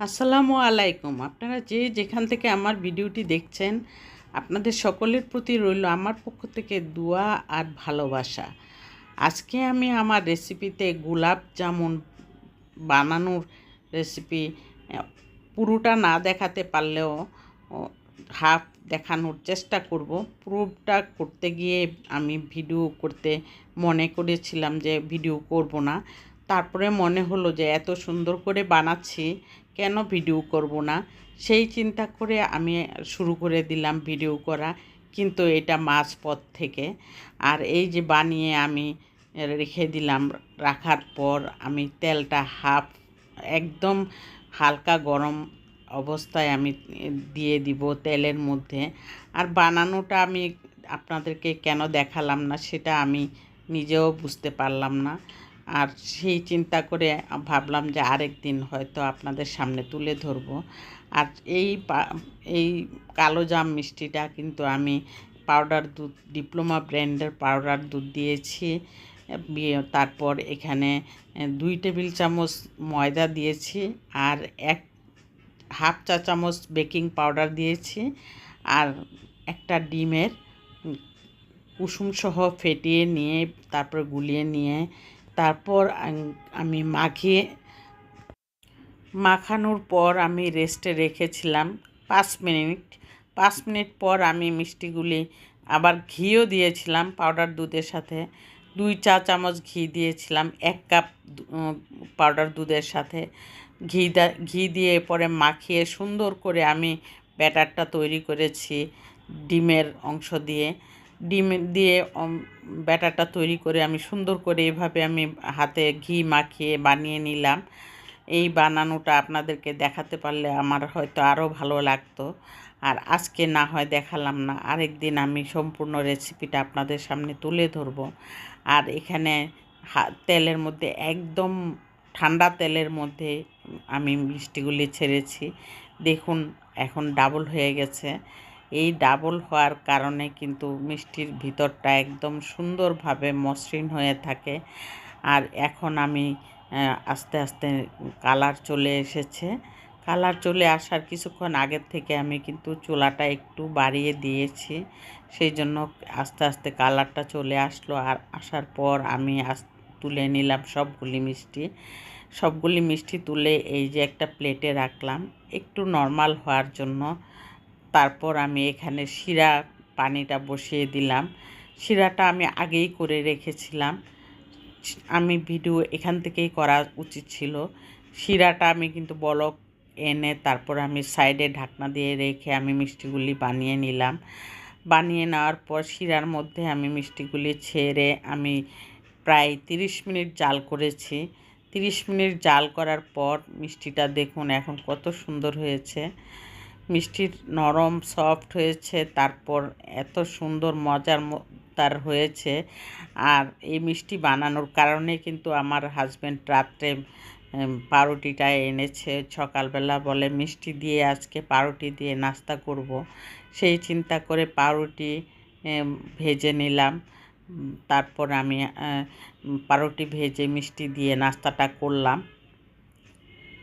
আসসালামু আলাইকুম। আপনারা যে যেখান থেকে আমার ভিডিওটি দেখছেন, আপনাদের সকলের প্রতি রইল আমার পক্ষ থেকে দোয়া আর ভালোবাসা। আজকে আমি আমার রেসিপিতে গোলাপ জামুন বানানোর রেসিপি পুরোটা না দেখাতে পারলেও হাফ দেখানোর চেষ্টা করব। পুরোটা করতে গিয়ে আমি ভিডিও করতে মনে করেছিলাম যে ভিডিও করব না। তারপরে মনে হলো যে এত সুন্দর করে বানাচ্ছি, কেন ভিডিও করব না। সেই চিন্তা করে আমি শুরু করে দিলাম ভিডিও করা, কিন্তু এটা মাঝপথ থেকে। আর এই যে বানিয়ে আমি রেখে দিলাম, রাখার পর আমি তেলটা একদম হালকা গরম অবস্থায় আমি দিয়ে দিব তেলের মধ্যে। আর বানানোটা আমি আপনাদেরকে কেন দেখালাম না সেটা আমি নিজেও বুঝতে পারলাম না। আর সেই চিন্তা করে ভাবলাম যে আরেক দিন হয়তো আপনাদের সামনে তুলে ধরব। আর এই কালো জাম মিষ্টিটা কিন্তু আমি পাউডার দুধ, ডিপ্লোমা ব্র্যান্ডের পাউডার দুধ দিয়েছি। তারপর এখানে 2 টেবিল চামচ ময়দা দিয়েছি, আর হাফ চা চামচ বেকিং পাউডার দিয়েছি, আর একটা ডিমের কুসুমসহ ফেটিয়ে নিয়ে তারপর গুলিয়ে নিয়ে তারপর আমি মাখানোর পর আমি রেস্টে রেখেছিলাম 5 মিনিট। 5 মিনিট পর আমি মিষ্টিগুলি আবার ঘিও দিয়েছিলাম পাউডার দুধের সাথে। 2 চা চামচ ঘি দিয়েছিলাম 1 কাপ পাউডার দুধের সাথে। ঘি দিয়ে পরে মাখিয়ে সুন্দর করে আমি ব্যাটারটা তৈরি করেছি ডিমের অংশ দিয়ে। ডিম দিয়ে ব্যাটারটা তৈরি করে আমি সুন্দর করে এভাবে আমি হাতে ঘি মাখিয়ে বানিয়ে নিলাম। এই বানানোটা আপনাদেরকে দেখাতে পারলে আমার হয়তো আরও ভালো লাগতো। আর আজকে না হয় দেখালাম না, আরেক দিন আমি সম্পূর্ণ রেসিপিটা আপনাদের সামনে তুলে ধরব। আর এখানে তেলের মধ্যে একদম ঠান্ডা তেলের মধ্যে আমি মিষ্টিগুলি ছেড়েছি। দেখুন এখন ডাবল হয়ে গেছে। এই ডাবল হওয়ার কারণে কিন্তু মিষ্টির ভিতরটা একদম সুন্দরভাবে মসৃণ হয়ে থাকে। আর এখন আমি আস্তে আস্তে কালার চলে এসেছে। কালার চলে আসার কিছুক্ষণ আগের থেকে আমি কিন্তু চুলাটা একটু বাড়িয়ে দিয়েছি, সেই জন্য আস্তে আস্তে কালারটা চলে আসলো। আর আসার পর আমি তুলে নিলাম সবগুলি মিষ্টি তুলে এই যে একটা প্লেটে রাখলাম একটু নর্মাল হওয়ার জন্য। তারপর আমি এখানে পানিটা বসিয়ে দিলাম। শিরাটা আমি আগেই করে রেখেছিলাম, আমি ভিডিও এখান থেকেই করা উচিত ছিল। শিরাটা আমি কিন্তু বলক এনে তারপর আমি সাইডে ঢাকনা দিয়ে রেখে আমি মিষ্টিগুলি বানিয়ে নিলাম। বানিয়ে নেওয়ার পর শিরার মধ্যে আমি মিষ্টিগুলি ছেড়ে আমি প্রায় 30 মিনিট জাল করেছি। 30 মিনিট জাল করার পর মিষ্টিটা দেখুন এখন কত সুন্দর হয়েছে। মিষ্টির নরম সফট হয়েছে, তারপর এত সুন্দর মজার হয়েছে। আর এই মিষ্টি বানানোর কারণে কিন্তু আমার হাজব্যান্ড রাত্রে পাউরুটিটা এনেছে। সকালবেলা বলে মিষ্টি দিয়ে আজকে পাউরুটি দিয়ে নাস্তা করব। সেই চিন্তা করে পাউরুটি ভেজে নিলাম। তারপর আমি পাউরুটি ভেজে মিষ্টি দিয়ে নাস্তাটা করলাম।